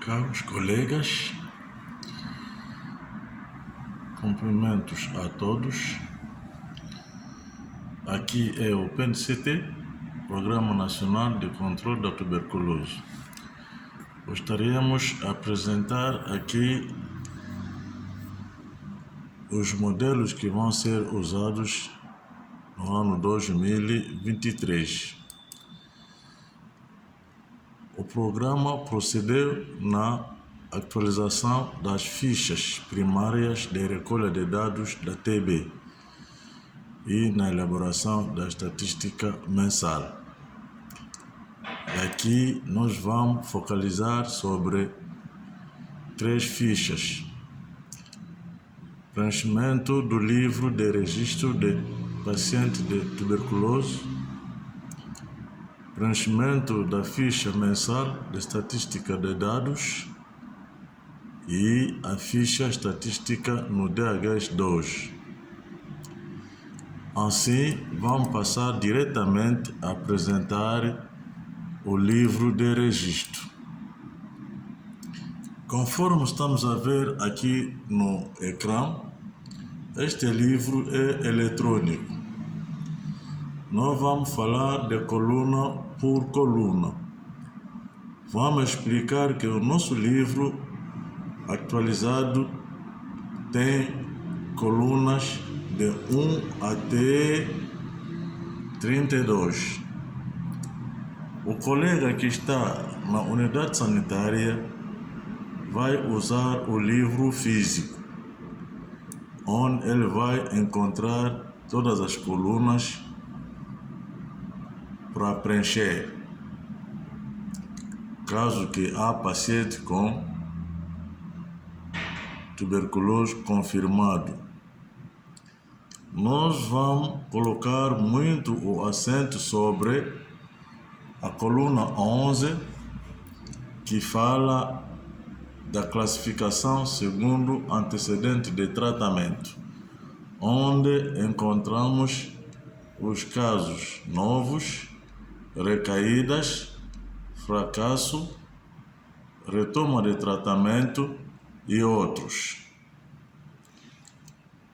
Caros colegas, cumprimentos a todos. Aqui é o PNCT, Programa Nacional de Controle da Tuberculose. Gostaríamos de apresentar aqui os modelos que vão ser usados no ano 2023. O programa procedeu na atualização das fichas primárias de recolha de dados da TB e na elaboração da estatística mensal. Aqui nós vamos focalizar sobre 3 fichas: preenchimento do livro de registro de paciente de tuberculose, preenchimento da ficha mensal de estatística de dados e a ficha estatística no DHS2. Assim, vamos passar diretamente a apresentar o livro de registro. Conforme estamos a ver aqui no ecrã, este livro é eletrônico. Nós vamos falar de coluna por coluna. Vamos explicar que o nosso livro atualizado tem colunas de 1 até 32. O colega que está na unidade sanitária vai usar o livro físico, onde ele vai encontrar todas as colunas para preencher, caso que há paciente com tuberculose confirmado. Nós vamos colocar muito o acento sobre a coluna 11, que fala da classificação segundo antecedente de tratamento, onde encontramos os casos novos, recaídas, fracasso, retoma de tratamento e outros.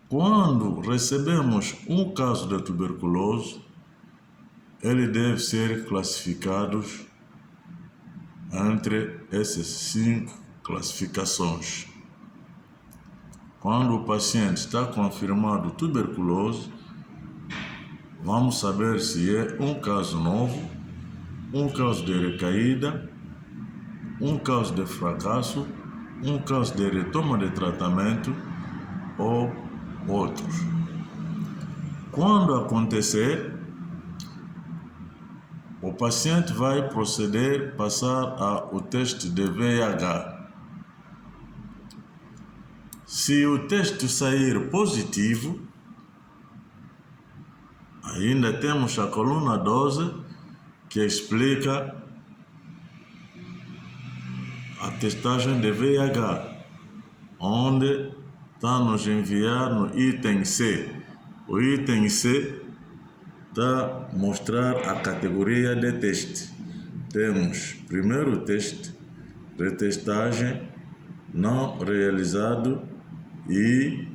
Quando recebemos um caso de tuberculose, ele deve ser classificado entre essas 5 classificações. Quando o paciente está confirmado tuberculose, vamos saber se é um caso novo, um caso de recaída, um caso de fracasso, um caso de retoma de tratamento ou outros. Quando acontecer, o paciente vai proceder a passar o teste de VIH. Se o teste sair positivo, ainda temos a coluna 12, que explica a testagem de VIH, onde está a nos enviar no item C. O item C está a mostrar a categoria de teste. Temos primeiro teste, retestagem, não realizado e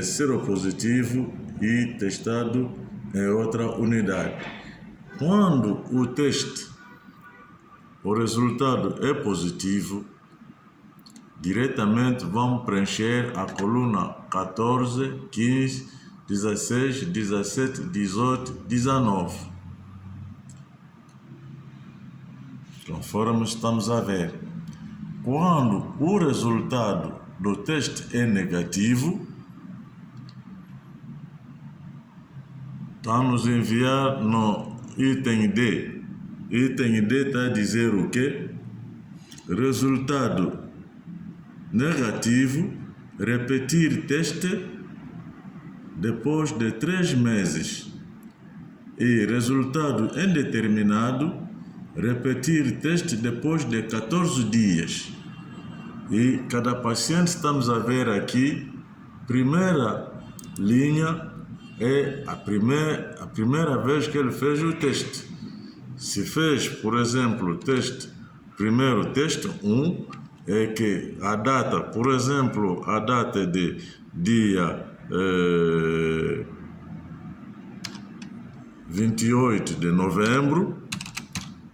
seropositivo e testado em outra unidade. Quando o teste, o resultado é positivo, diretamente vamos preencher a coluna 14, 15, 16, 17, 18, 19. Conforme estamos a ver. Quando o resultado do teste é negativo, está a nos enviar no item D. Item D está a dizer o quê? Resultado negativo, repetir teste depois de 3 meses. E resultado indeterminado, repetir teste depois de 14 dias. E cada paciente, estamos a ver aqui, primeira linha é a primeira vez que ele fez o teste. Se fez, por exemplo, o teste Primeiro, teste 1 é que a data, por exemplo, a data de dia 28 de novembro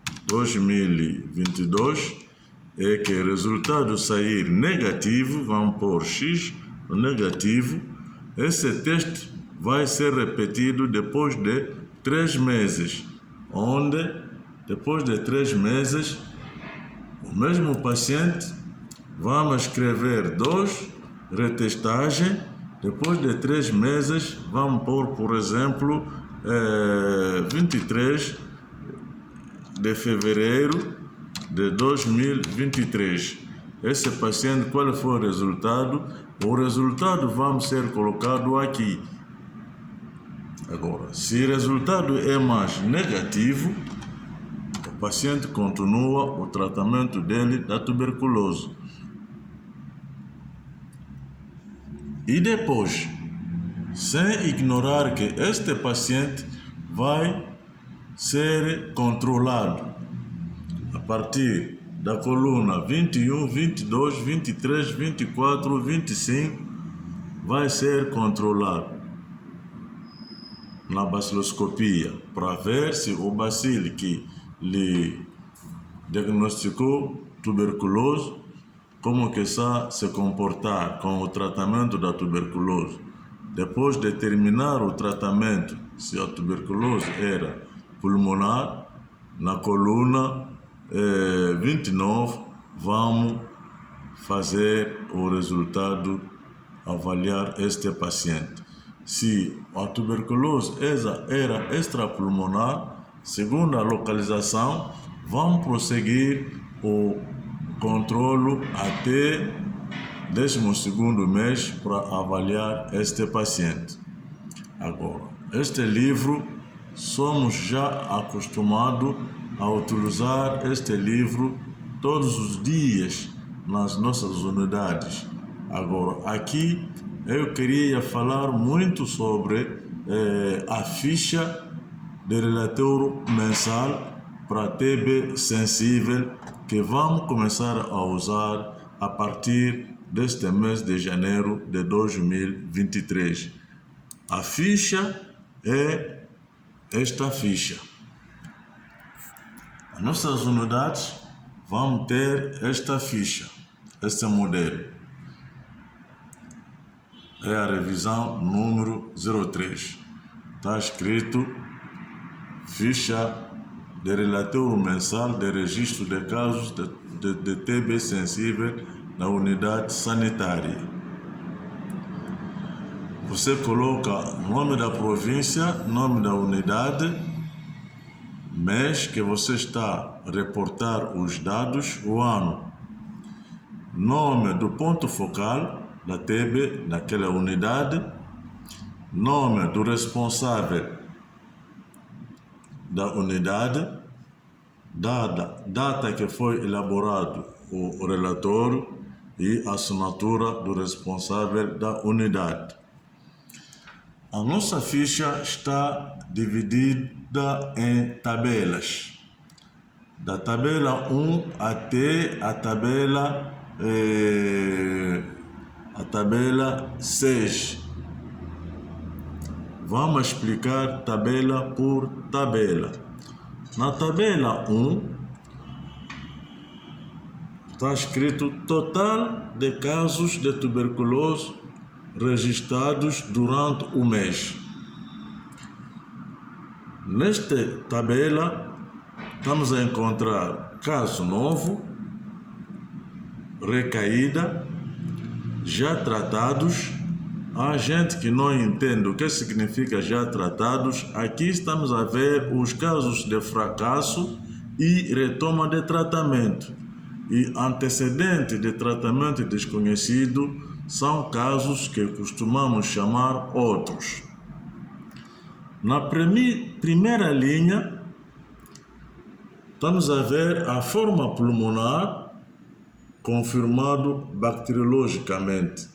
de 2022, é que o resultado sair negativo, vamos pôr X negativo, esse teste vai ser repetido depois de 3 meses, onde depois de 3 meses o mesmo paciente vamos escrever 2 retestagem, depois de 3 meses vamos pôr, por exemplo, 23 de fevereiro de 2023. Esse paciente, qual foi o resultado? O resultado vamos ser colocado aqui. Agora, se o resultado é mais negativo, o paciente continua o tratamento dele da tuberculose. E depois, sem ignorar que este paciente vai ser controlado a partir da coluna 21, 22, 23, 24, 25, vai ser controlado na baciloscopia para ver se o bacilo que lhe diagnosticou tuberculose, como que está se comportar com o tratamento da tuberculose. Depois de terminar o tratamento, se a tuberculose era pulmonar, na coluna 29, vamos fazer o resultado, avaliar este paciente. Se a tuberculose era extrapulmonar, segundo a localização, vamos prosseguir o controle até 12º mês para avaliar este paciente. Agora, este livro, somos já acostumados a utilizar este livro todos os dias nas nossas unidades. Agora, aqui eu queria falar muito sobre a ficha de relatório mensal para TB sensível que vamos começar a usar a partir deste mês de janeiro de 2023. A ficha é esta ficha. As nossas unidades vão ter esta ficha, este modelo. É a revisão número 03. Está escrito ficha de relatório mensal de registro de casos de TB sensível na unidade sanitária. Você coloca nome da província, nome da unidade, mês que você está a reportar os dados, o ano, nome do ponto focal da TB naquela unidade, nome do responsável da unidade, data que foi elaborado o relatório e a assinatura do responsável da unidade. A nossa ficha está dividida em tabelas, da tabela 1 até a tabela 6. Vamos explicar tabela por tabela. Na tabela 1 está escrito total de casos de tuberculose registrados durante o mês. Nesta tabela estamos a encontrar caso novo, recaída, já tratados. Há gente que não entende o que significa já tratados. Aqui estamos a ver os casos de fracasso e retoma de tratamento. E antecedente de tratamento desconhecido são casos que costumamos chamar outros. Na primeira linha, estamos a ver a forma pulmonar confirmado bacteriologicamente.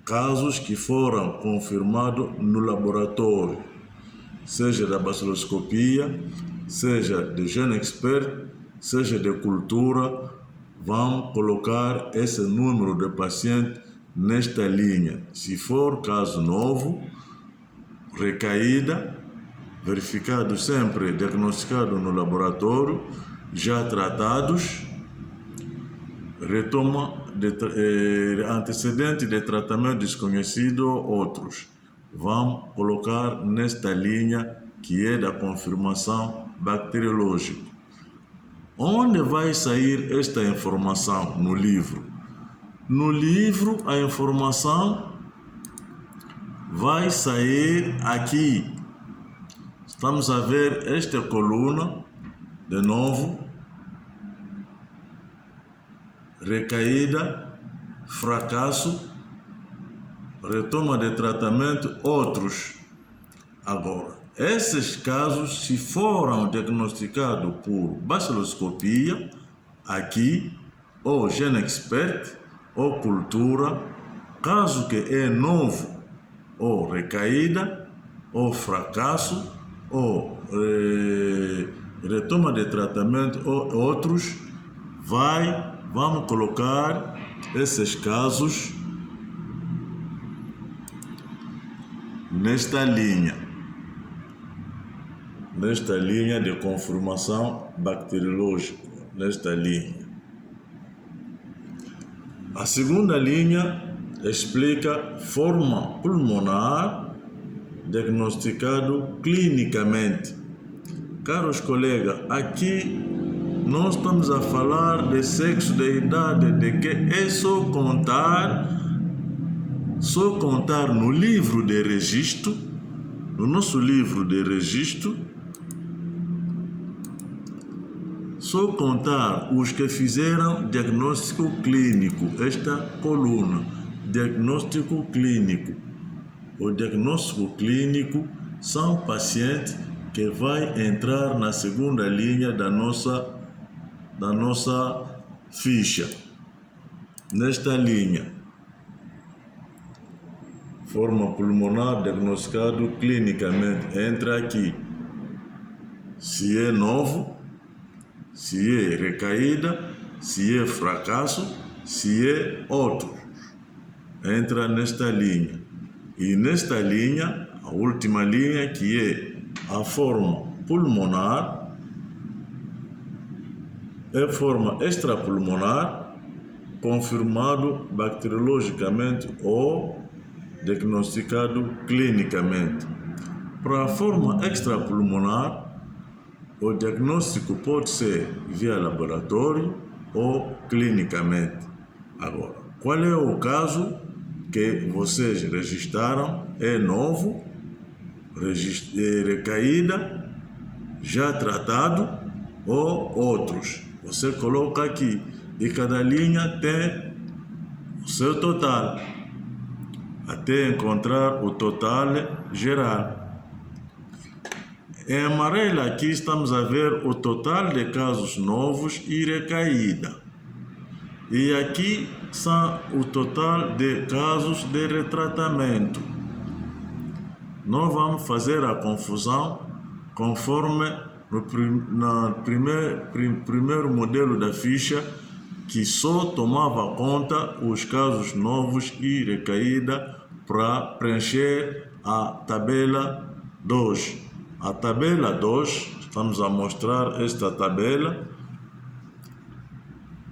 Casos que foram confirmados no laboratório, seja da baciloscopia, seja de GeneXpert, seja de cultura, vamos colocar esse número de pacientes nesta linha. Se for caso novo, recaída, verificado sempre, diagnosticado no laboratório, já tratados, retoma antecedente de tratamento desconhecido, outros. Vamos colocar nesta linha que é da confirmação bacteriológica. Onde vai sair esta informação? No livro. No livro, a informação vai sair aqui. Estamos a ver esta coluna, de novo, recaída, fracasso, retoma de tratamento, outros. Agora, esses casos, se foram diagnosticados por baciloscopia, aqui, ou GeneXpert, ou cultura, caso que é novo, ou recaída, ou fracasso, ou retoma de tratamento, ou outros, vamos colocar esses casos nesta linha de confirmação bacteriológica, nesta linha. A segunda linha explica forma pulmonar diagnosticado clinicamente. Caros colegas, aqui nós estamos a falar de sexo, de idade, de que é só contar no livro de registro, no nosso livro de registro, só contar os que fizeram diagnóstico clínico, esta coluna, diagnóstico clínico. O diagnóstico clínico são pacientes que vai entrar na segunda linha da nossa ficha. Nesta linha, forma pulmonar diagnosticado clinicamente, entra aqui. Se é novo, se é recaída, se é fracasso, se é outro. Entra nesta linha. E nesta linha, a última linha, que é a forma pulmonar, é forma extrapulmonar, confirmado bacteriologicamente ou diagnosticado clinicamente. Para a forma extrapulmonar, o diagnóstico pode ser via laboratório ou clinicamente. Agora, qual é o caso que vocês registraram? É novo, recaída, já tratado ou outros? Você coloca aqui e cada linha tem o seu total, até encontrar o total geral. Em amarelo aqui estamos a ver o total de casos novos e recaída. E aqui são o total de casos de retratamento. Nós vamos fazer a confusão conforme no primeiro modelo da ficha, que só tomava conta os casos novos e recaída para preencher a tabela 2. A tabela 2, estamos a mostrar esta tabela,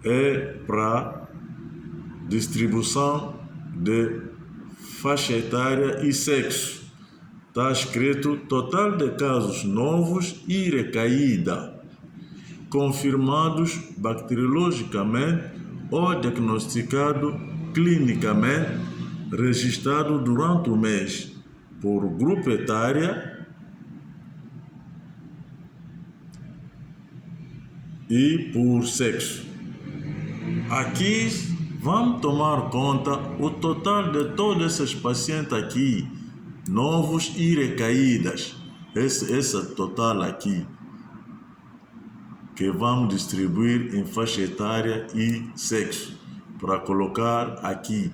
é para distribuição de faixa etária e sexo. Está escrito total de casos novos e recaída, confirmados bacteriologicamente ou diagnosticado clinicamente, registrado durante o mês, por grupo etário e por sexo. Aqui vamos tomar conta o total de todos esses pacientes aqui, novos e recaídas. Esse total aqui, que vamos distribuir em faixa etária e sexo, para colocar aqui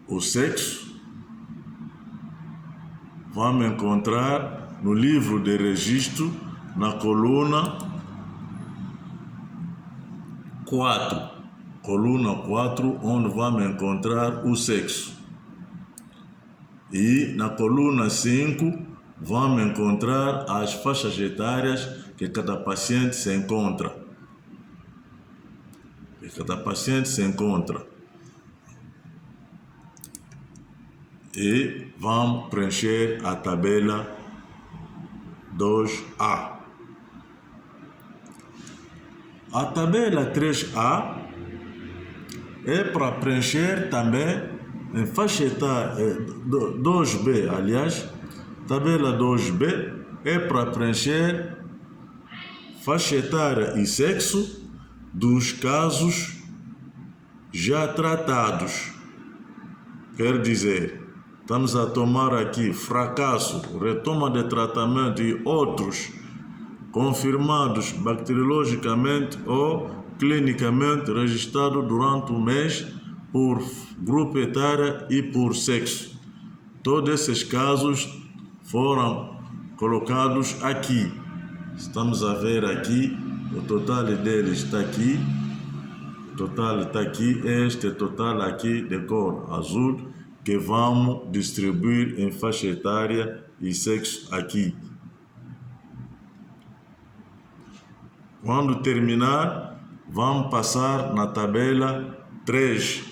o sexo. Vamos encontrar no livro de registro, na coluna 4. Coluna 4, onde vamos encontrar o sexo. E na coluna 5, vamos encontrar as faixas etárias que cada paciente se encontra. E vamos preencher a tabela 2A. A tabela 3A é para preencher também em faixa etária 2B, aliás, tabela 2B é para preencher faixa etária e sexo dos casos já tratados. Quer dizer, estamos a tomar aqui fracasso, retoma de tratamento e outros confirmados bacteriologicamente ou clinicamente registrados durante o mês por grupo etário e por sexo. Todos esses casos foram colocados aqui. Estamos a ver aqui, o total deles está aqui. O total está aqui, este total aqui de cor azul, que vamos distribuir em faixa etária e sexo aqui. Quando terminar, vamos passar na tabela 3A.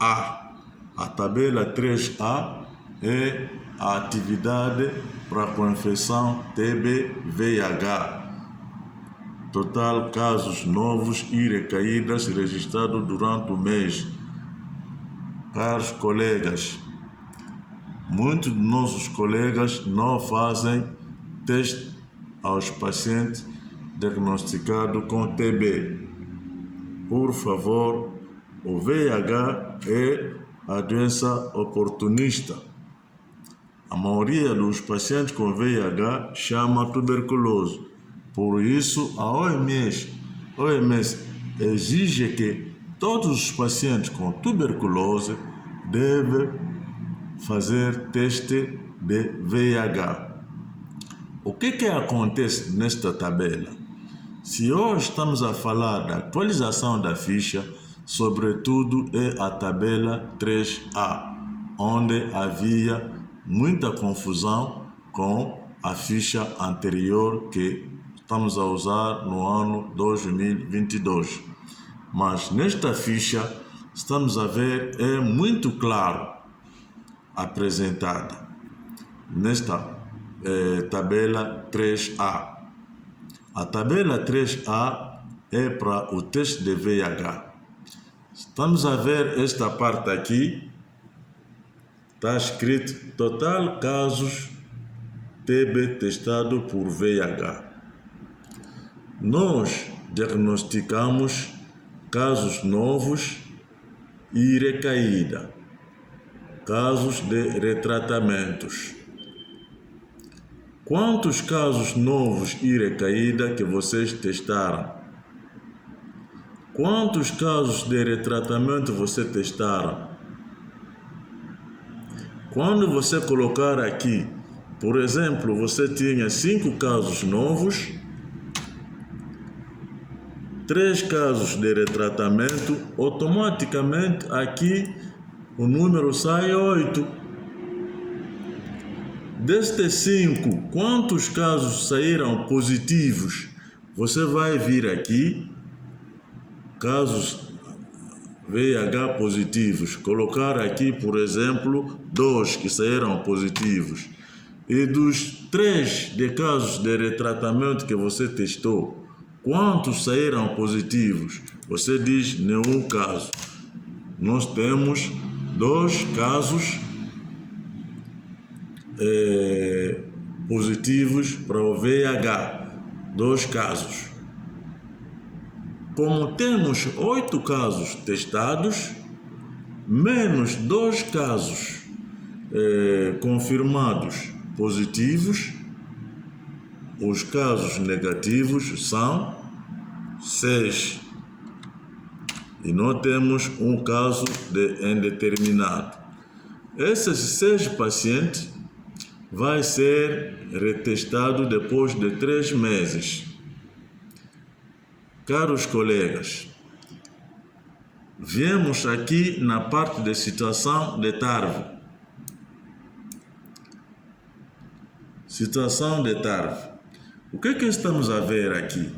A tabela 3A é a atividade para confecção TB-VIH. Total casos novos e recaídas registrados durante o mês. Caros colegas, muitos de nossos colegas não fazem teste aos pacientes diagnosticados com TB. Por favor, o VIH é a doença oportunista. A maioria dos pacientes com VIH chama tuberculose. Por isso, a OMS exige que todos os pacientes com tuberculose devem fazer teste de VIH. O que acontece nesta tabela? Se hoje estamos a falar da atualização da ficha, sobretudo é a tabela 3A, onde havia muita confusão com a ficha anterior que estamos a usar no ano 2022. Mas nesta ficha, estamos a ver, é muito claro apresentada nesta tabela 3A. A tabela 3A é para o teste de VIH. Estamos a ver esta parte aqui, está escrito total casos TB testado por VIH. Nós diagnosticamos casos novos e recaída, casos de retratamentos. Quantos casos novos e recaída que vocês testaram? Quantos casos de retratamento você testaram? Quando você colocar aqui, por exemplo, você tinha 5 casos novos, 3 casos de retratamento, automaticamente aqui o número sai 8. Destes 5, quantos casos saíram positivos? Você vai vir aqui, casos VIH positivos, colocar aqui, por exemplo, 2 que saíram positivos. E dos 3 de casos de retratamento que você testou, quantos saíram positivos? Você diz nenhum caso. Nós temos 2 casos positivos para o VIH. 2 casos. Como temos 8 casos testados, menos 2 casos confirmados positivos, os casos negativos são 6. E não temos um caso de indeterminado. Esses 6 pacientes vai ser retestado depois de 3 meses. Caros colegas, viemos aqui na parte de situação de TARV. Situação de TARV. O que é que estamos a ver aqui?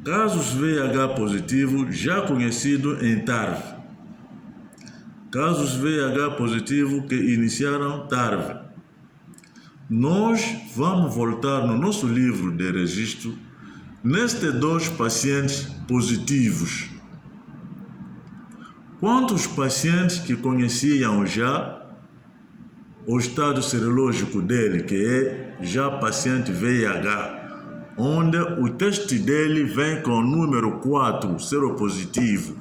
Casos VIH positivo já conhecido em TARV. Casos VIH positivo que iniciaram TARV. Nós vamos voltar no nosso livro de registro nestes 2 pacientes positivos. Quantos pacientes que conheciam já o estado serológico dele, que é já paciente VIH, onde o teste dele vem com o número 4 seropositivo.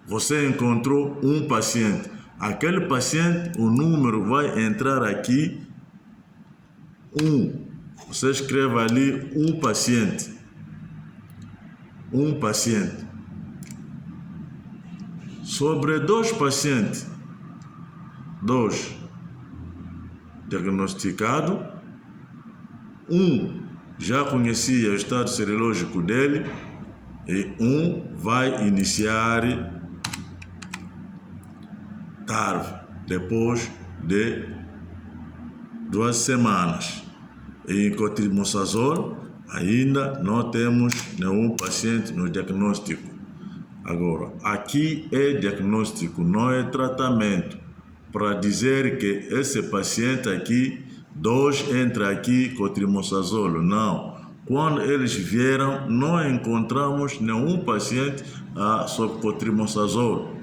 Você encontrou um paciente. Aquele paciente, o número vai entrar aqui 1. Você escreve ali um paciente. Um paciente. Sobre 2 pacientes, 2 diagnosticado, um já conhecia o estado serológico dele e um vai iniciar TARV depois de 2 semanas. E em cotrimoxazole ainda não temos nenhum paciente no diagnóstico. Agora, aqui é diagnóstico, não é tratamento. Para dizer que esse paciente aqui, 2 entra aqui cotrimoxazole. Não. Quando eles vieram, não encontramos nenhum paciente sob cotrimoxazole.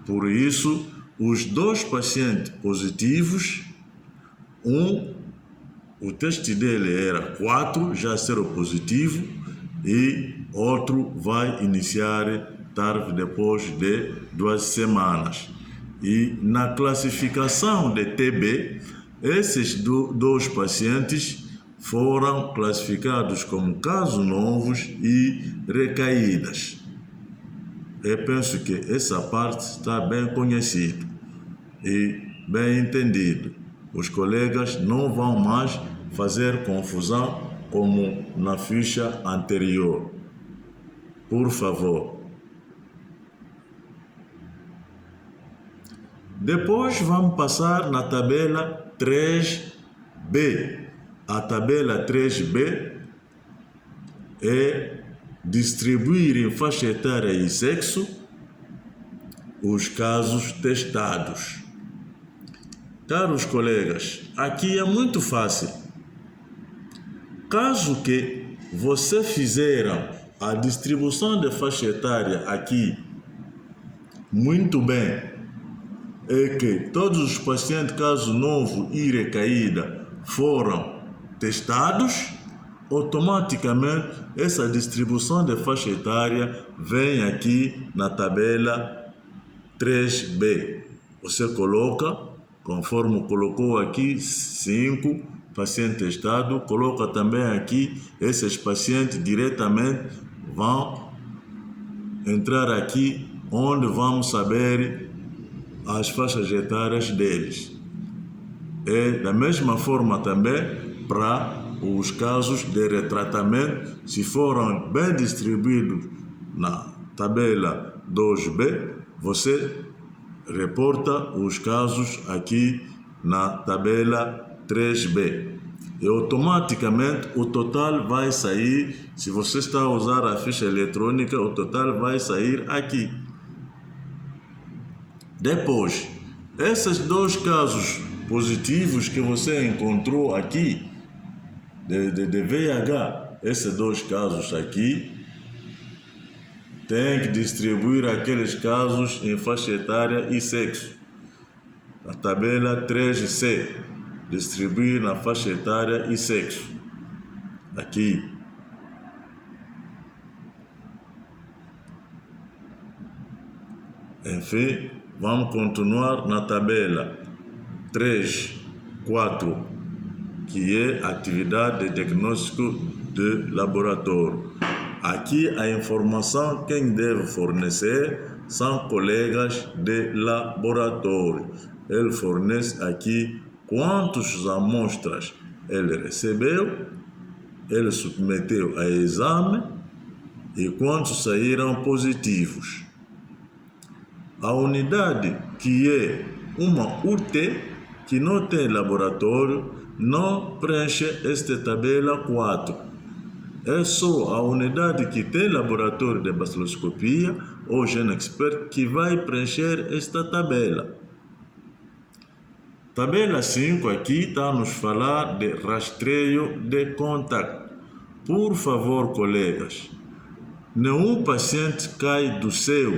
Por isso, os 2 pacientes positivos, o teste dele era 4, já seropositivo, e outro vai iniciar TARV depois de 2 semanas. E na classificação de TB, esses 2 pacientes foram classificados como casos novos e recaídas. Eu penso que essa parte está bem conhecida e bem entendido. Os colegas não vão mais fazer confusão como na ficha anterior. Por favor. Depois vamos passar na tabela 3B. A tabela 3B é distribuir em faixa etária e sexo os casos testados. Caros colegas, aqui é muito fácil. Caso que você fizeram a distribuição de faixa etária aqui muito bem, é que todos os pacientes caso novo e recaída foram testados, automaticamente essa distribuição de faixa etária vem aqui na tabela 3B. Você coloca, conforme colocou aqui, 5 pacientes testados, coloca também aqui, esses pacientes diretamente vão entrar aqui, onde vamos saber as faixas etárias deles. É da mesma forma também para os casos de retratamento, se foram bem distribuídos na tabela 2B, você reporta os casos aqui na tabela 3B. E automaticamente o total vai sair, se você está a usar a ficha eletrônica, o total vai sair aqui. Depois, esses 2 casos positivos que você encontrou aqui, de VIH, esses 2 casos aqui, tem que distribuir aqueles casos em faixa etária e sexo. A tabela 3C, distribuir na faixa etária e sexo. Aqui. Enfim, vamos continuar na tabela 3, 4, que é atividade de diagnóstico de laboratório. Aqui a informação quem deve fornecer são colegas de laboratório. ele fornece aqui quantas amostras ele recebeu, ele submeteu a exame e quantos saíram positivos. A unidade que é uma UT, que não tem laboratório, não preenche esta tabela 4. É só a unidade que tem laboratório de baciloscopia ou GeneXpert que vai preencher esta tabela. Tabela 5 aqui está a nos falar de rastreio de contato. Por favor, colegas, nenhum paciente cai do céu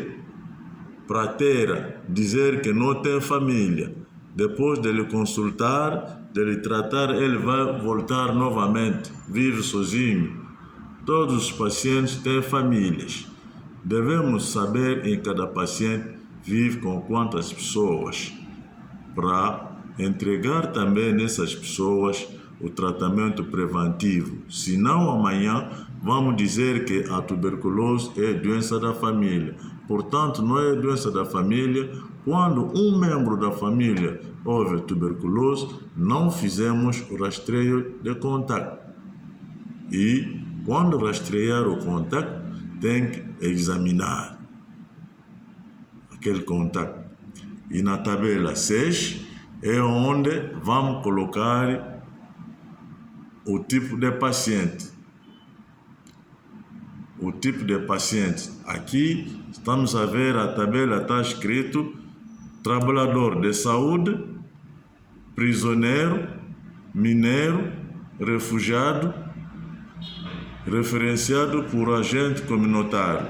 para dizer que não tem família. Depois de lhe consultar, de lhe tratar, ele vai voltar novamente, vive sozinho. Todos os pacientes têm famílias. Devemos saber em cada paciente vive com quantas pessoas, para entregar também nessas pessoas o tratamento preventivo. Senão amanhã vamos dizer que a tuberculose é doença da família. Portanto, não é doença da família. Quando um membro da família houve tuberculose, não fizemos o rastreio de contato. E quando rastrear o contato, tem que examinar aquele contato. E na tabela 6 é onde vamos colocar o tipo de paciente. O tipo de paciente. Aqui estamos a ver a tabela, está escrito trabalhador de saúde, prisioneiro, mineiro, refugiado, referenciado por agente comunitário,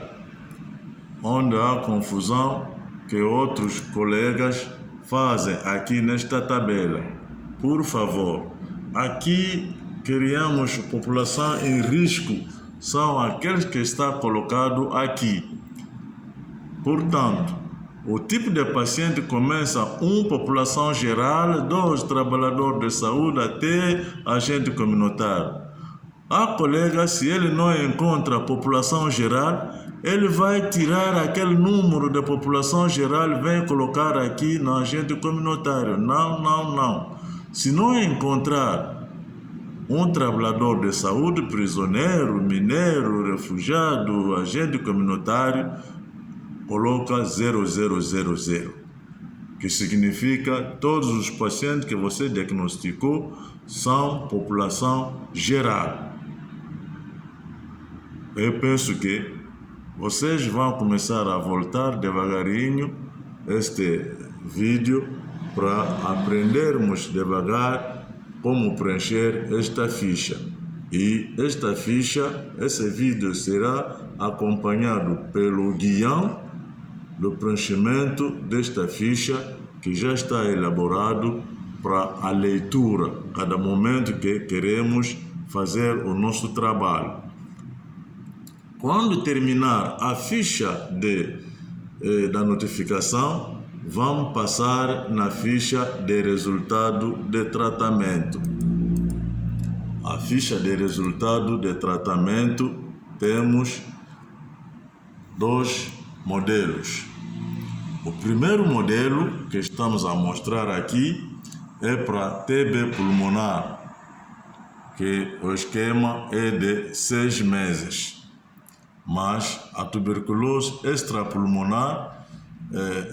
onde há confusão que outros colegas fazem aqui nesta tabela. Por favor, aqui criamos população em risco, são aqueles que estão colocados aqui. Portanto, o tipo de paciente começa população geral, 2 trabalhadores de saúde até agente comunitário. A colega, se ele não encontra a população geral, ele vai tirar aquele número de população geral e vem colocar aqui no agente comunitário. Não. Se não encontrar um trabalhador de saúde, prisioneiro, mineiro, refugiado, agente comunitário, coloca 0000, que significa todos os pacientes que você diagnosticou são população geral. Eu penso que vocês vão começar a voltar devagarinho este vídeo para aprendermos devagar como preencher esta ficha. E esta ficha, esse vídeo será acompanhado pelo guião do preenchimento desta ficha que já está elaborado para a leitura, cada momento que queremos fazer o nosso trabalho. Quando terminar a ficha da notificação, vamos passar na ficha de resultado de tratamento. A ficha de resultado de tratamento temos 2 modelos. O primeiro modelo que estamos a mostrar aqui é para TB pulmonar, que o esquema é de 6 meses. Mas a tuberculose extrapulmonar,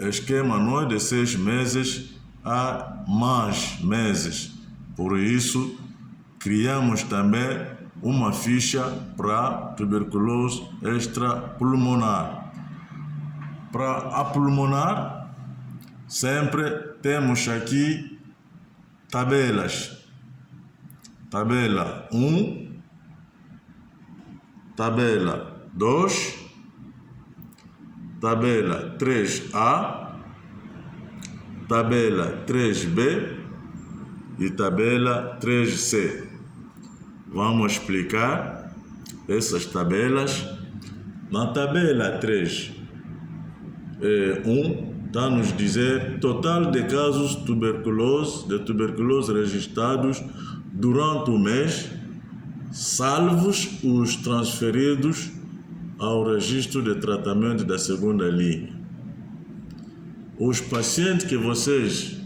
esquema não é de 6 meses, há mais meses. Por isso, criamos também uma ficha para tuberculose extrapulmonar. Para a pulmonar, sempre temos aqui tabelas. Tabela 1, tabela 2, tabela 3A, tabela 3B e tabela 3C. Vamos explicar essas tabelas. Na tabela 3, 1, está a nos dizer total de casos de tuberculose registrados durante o mês, salvos os transferidos ao registro de tratamento da segunda linha. Os pacientes que vocês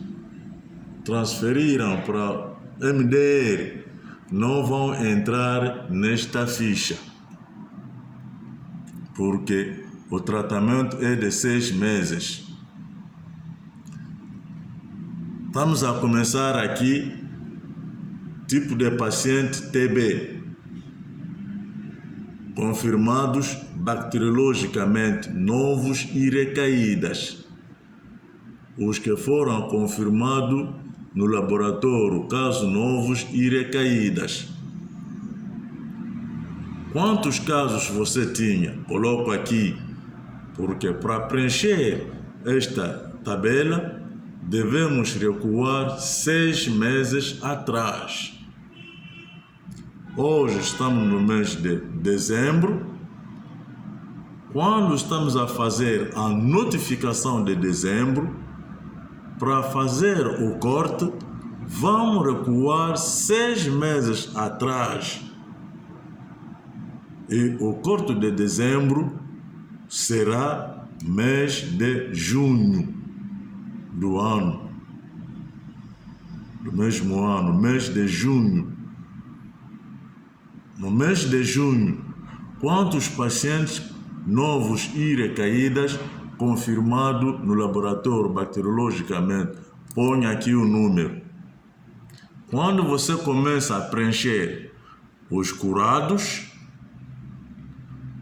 transferiram para MDR não vão entrar nesta ficha, porque o tratamento é de 6 meses. Estamos a começar aqui, tipo de paciente TB, confirmados bacteriologicamente novos e recaídas. Os que foram confirmados no laboratório, casos novos e recaídas. Quantos casos você tinha? Coloco aqui, porque para preencher esta tabela, devemos recuar 6 meses atrás. Hoje estamos no mês de dezembro. Quando estamos a fazer a notificação de dezembro, para fazer o corte, vamos recuar 6 meses atrás. E o corte de dezembro será mês de junho do ano, do mesmo ano, mês de junho. No mês de junho, quantos pacientes novos e recaídas confirmado no laboratório bacteriologicamente? Põe aqui o número. Quando você começa a preencher os curados,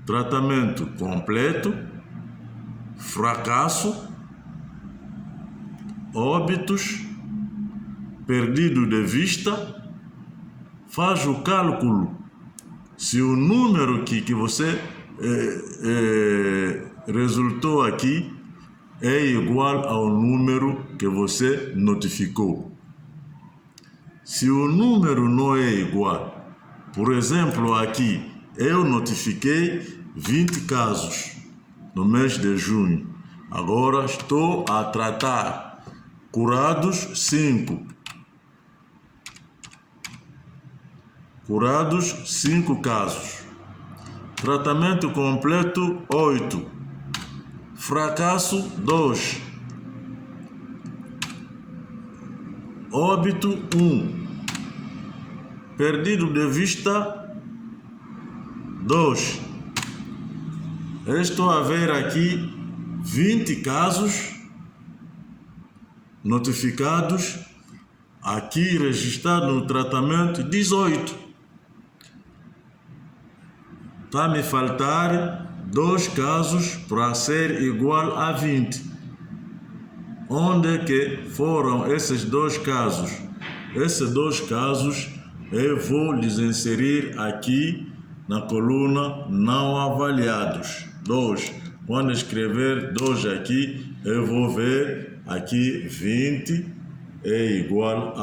tratamento completo, fracasso, óbitos, perdido de vista, faz o cálculo se o número que você resultou aqui é igual ao número que você notificou. Se o número não é igual, por exemplo, aqui eu notifiquei 20 casos no mês de junho. Agora estou a tratar curados 5. Curados 5 casos. Tratamento completo 8. Fracasso 2. Óbito 1. Perdido de vista 2. Estou a ver aqui 20 casos notificados, aqui registrado no tratamento 18. Está a me faltar 2 casos para ser igual a 20. Onde é que foram esses 2 casos? Esses 2 casos eu vou lhes inserir aqui na coluna não avaliados. 2. Quando escrever 2 aqui, eu vou ver aqui 20 é igual a